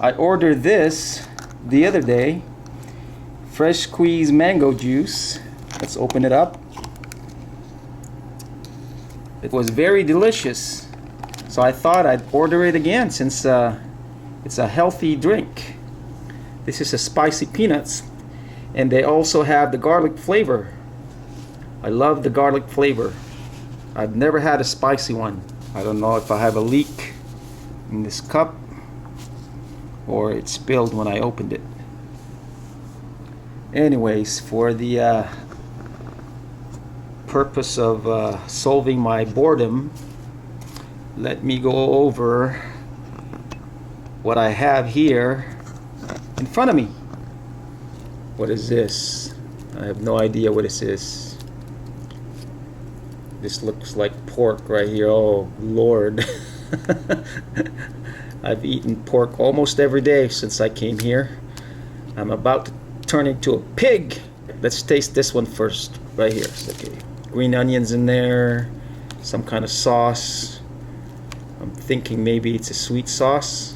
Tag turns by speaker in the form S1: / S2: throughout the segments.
S1: I ordered this the other day. Fresh squeezed mango juice. Let's open it up. It was very delicious. So I thought I'd order it again since it's a healthy drink. This is a spicy peanuts. And they also have the garlic flavor. I love the garlic flavor. I've never had a spicy one. I don't know if I have a leak in this cup or it spilled when I opened it. Anyways, for the purpose of solving my boredom, let me go over what I have here in front of me. What is this? I have no idea what this is. This looks like pork right here. Oh Lord. I've eaten pork almost every day since I came here. I'm about to turn into a pig. Let's taste this one first. Right here. Okay. Green onions in there. Some kind of sauce. I'm thinking maybe it's a sweet sauce.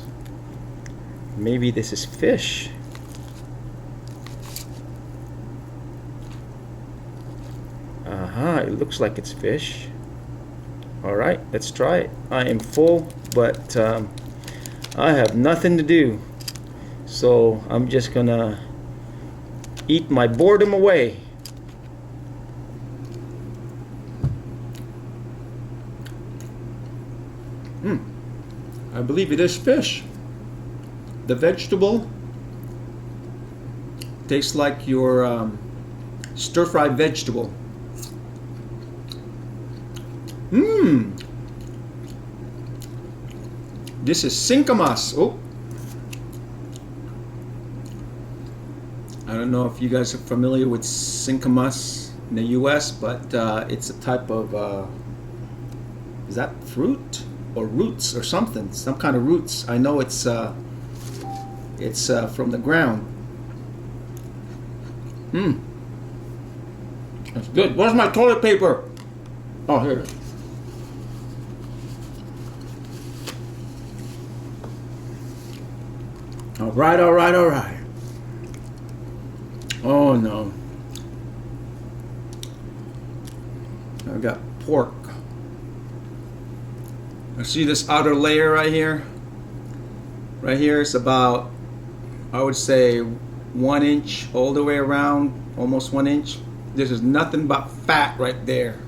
S1: Maybe this is fish. It looks like it's fish. Alright, let's try it. I am full, but I have nothing to do. So I'm just gonna eat my boredom away. I believe it is fish. The vegetable tastes like your stir-fried vegetable. This is sinkamas. Oh, I don't know if you guys are familiar with sinkamas in the U.S., but it's a type of is that fruit or roots or something? Some kind of roots. I know it's from the ground. That's good. Where's my toilet paper? Oh, here it is. All right. Oh no. I've got pork. I see this outer layer right here. Right here it's about, I would say, 1 inch all the way around, almost 1 inch. This is nothing but fat right there.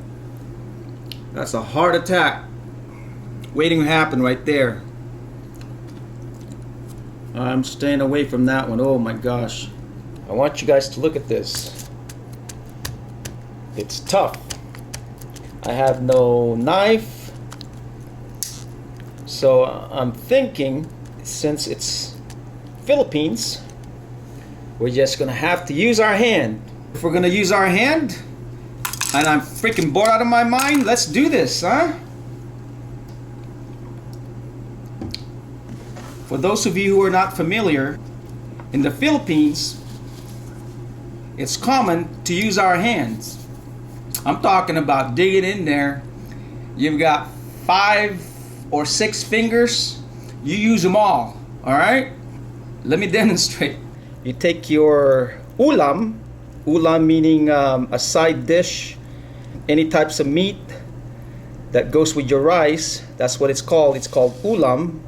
S1: That's a heart attack waiting to happen right there. I'm staying away from that one. Oh my gosh. I want you guys to look at this. It's tough. I have no knife. So I'm thinking, since it's Philippines, we're just gonna have to use our hand. If we're gonna use our hand, and I'm freaking bored out of my mind, let's do this, huh? For those of you who are not familiar, in the Philippines, it's common to use our hands. I'm talking about digging in there. You've got 5 or 6 fingers, you use them all right? Let me demonstrate. You take your ulam meaning a side dish, any types of meat that goes with your rice, that's what it's called ulam.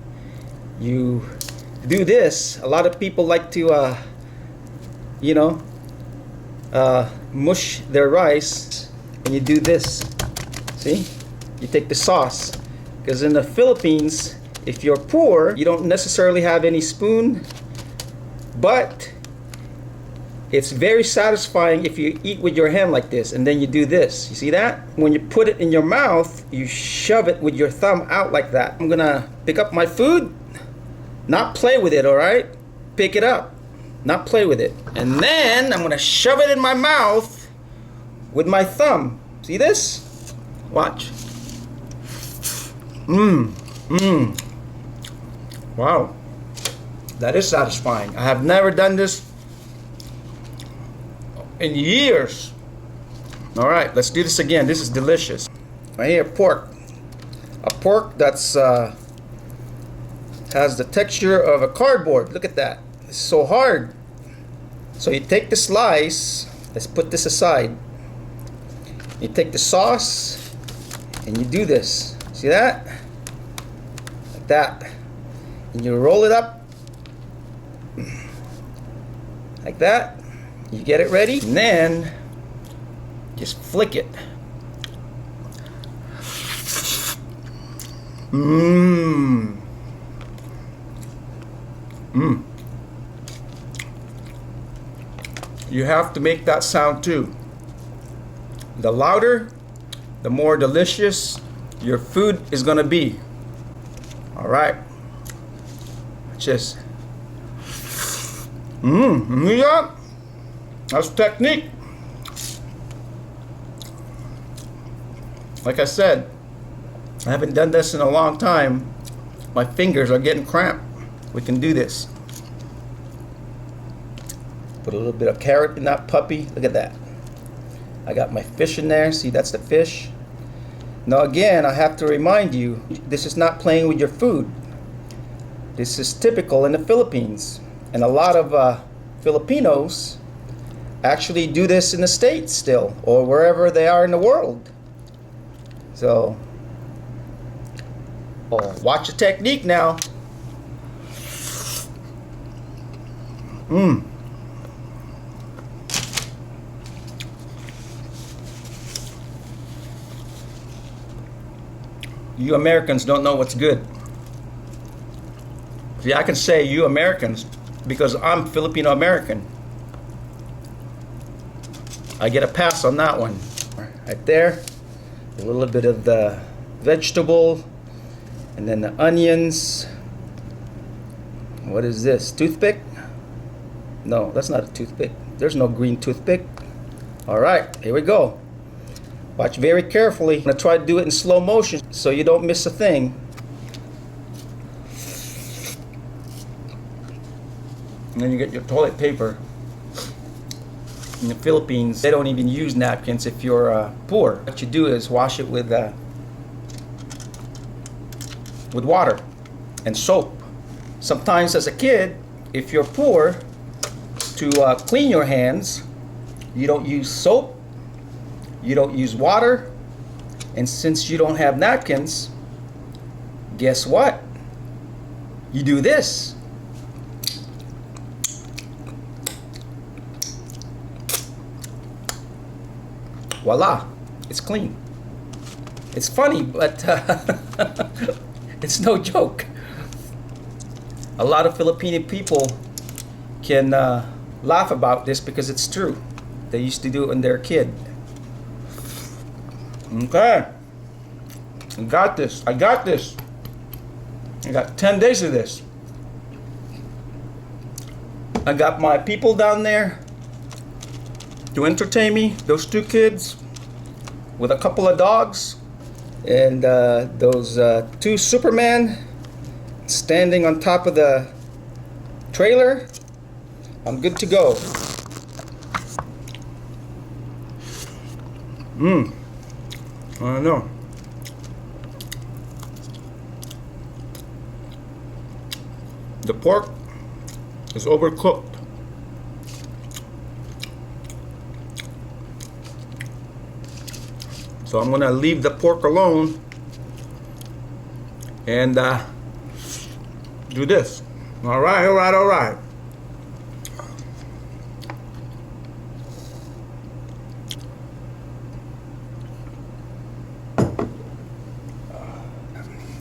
S1: You do this. A lot of people like to mush their rice, and you do this. See, you take the sauce, because in the Philippines, if you're poor, you don't necessarily have any spoon, but it's very satisfying if you eat with your hand like this, and then you do this. You see that? When you put it in your mouth, you shove it with your thumb out like that. I'm gonna pick up my food, not play with it, alright? Pick it up, not play with it. And then I'm gonna shove it in my mouth with my thumb. See this? Watch. Wow. That is satisfying. I have never done this in years. Alright, let's do this again. This is delicious. Right here, pork. A pork that's has the texture of a cardboard. Look at that. It's so hard. So you take the slice. Let's put this aside. You take the sauce and you do this. See that? Like that. And you roll it up like that. You get it ready, and then just flick it. Mmm. Mmm. You have to make that sound too. The louder, the more delicious your food is gonna be. All right. Just. Yeah. That's technique. Like I said, I haven't done this in a long time. My fingers are getting cramped. We can do this. Put a little bit of carrot in that puppy. Look at that. I got my fish in there. See, that's the fish. Now again, I have to remind you, this is not playing with your food. This is typical in the Philippines. And a lot of Filipinos actually do this in the States still, or wherever they are in the world. So, watch the technique now. Mmm. You Americans don't know what's good. See, I can say you Americans because I'm Filipino American. I get a pass on that one. Right there. A little bit of the vegetable, and then the onions. What is this? Toothpick? No, that's not a toothpick. There's no green toothpick. All right, here we go. Watch very carefully. I'm gonna try to do it in slow motion so you don't miss a thing. And then you get your toilet paper. In the Philippines, they don't even use napkins if you're poor. What you do is wash it with water and soap. Sometimes as a kid, if you're poor, to clean your hands, you don't use soap, you don't use water, and since you don't have napkins, guess what? You do this. Voila, it's clean. It's funny, but it's no joke. A lot of Filipino people can laugh about this because it's true. They used to do it when they were a kid. Okay. I got this. I got this. I got 10 days of this. I got my people down there to entertain me, those two kids with a couple of dogs, and those two Superman standing on top of the trailer. I'm good to go. I don't know. The pork is overcooked. So I'm gonna leave the pork alone and do this. All right, all right, all right.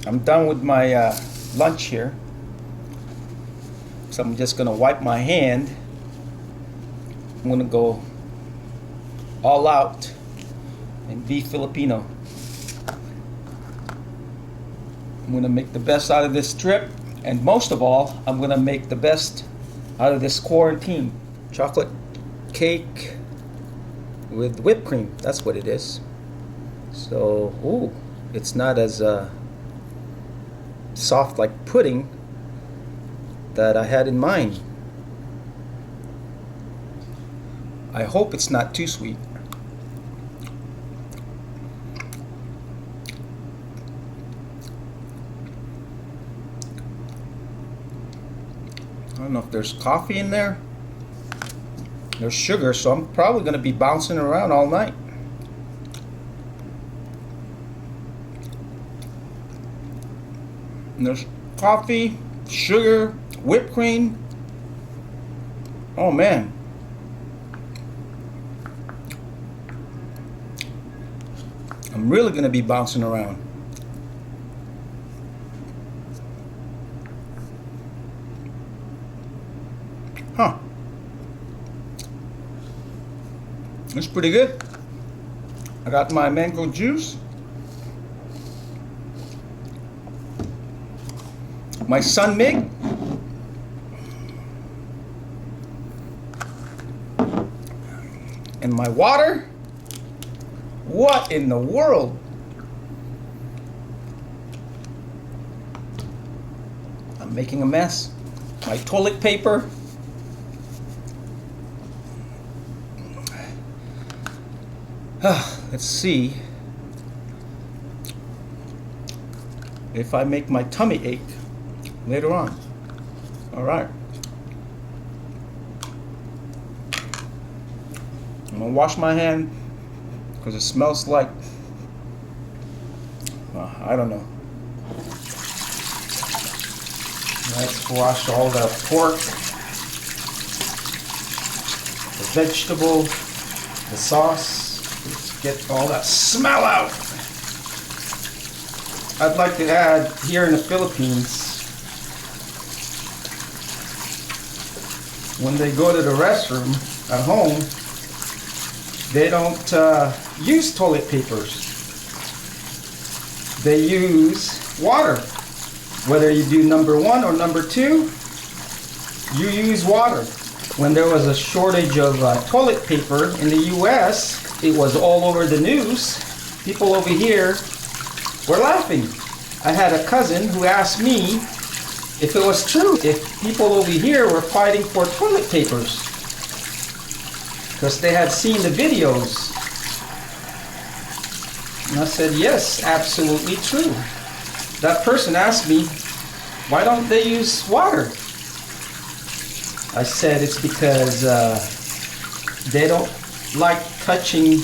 S1: I'm done with my lunch here. So I'm just gonna wipe my hand. I'm gonna go all out and be Filipino. I'm gonna make the best out of this trip, and most of all, I'm gonna make the best out of this quarantine. Chocolate cake with whipped cream, that's what it is. So, ooh, it's not as soft like pudding that I had in mind. I hope it's not too sweet. don't know if there's coffee in there. There's sugar, so I'm probably going to be bouncing around all night. And there's coffee, sugar, whipped cream. Oh man. I'm really going to be bouncing around. Huh. It's pretty good. I got my mango juice. My sun mig. And my water. What in the world? I'm making a mess. My toilet paper. Let's see if I make my tummy ache later on. All right. I'm gonna wash my hand because it smells like, I don't know. Let's wash all the pork, the vegetable, the sauce. Let's get all that smell out. I'd like to add, here in the Philippines, when they go to the restroom at home, they don't use toilet papers. They use water. Whether you do number 1 or number 2, you use water. When there was a shortage of toilet paper in the US, it was all over the news. People over here were laughing. I had a cousin who asked me if it was true, if people over here were fighting for toilet papers, because they had seen the videos. And I said, yes, absolutely true. That person asked me, why don't they use water? I said it's because they don't like touching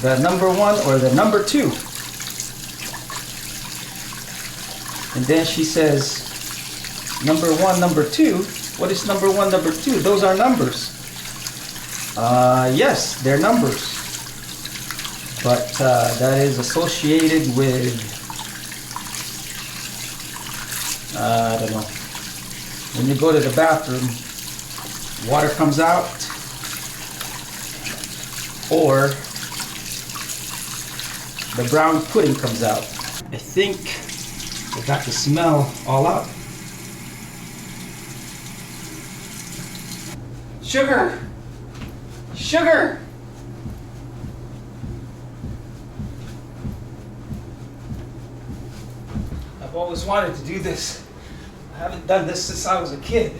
S1: the number 1 or the number 2. And then she says, number 1, number 2? What is number 1, number 2? Those are numbers. Yes, they're numbers. But that is associated with, I don't know. When you go to the bathroom, water comes out, or the brown pudding comes out. I think I got the smell all out. Sugar! Sugar! I've always wanted to do this. I haven't done this since I was a kid.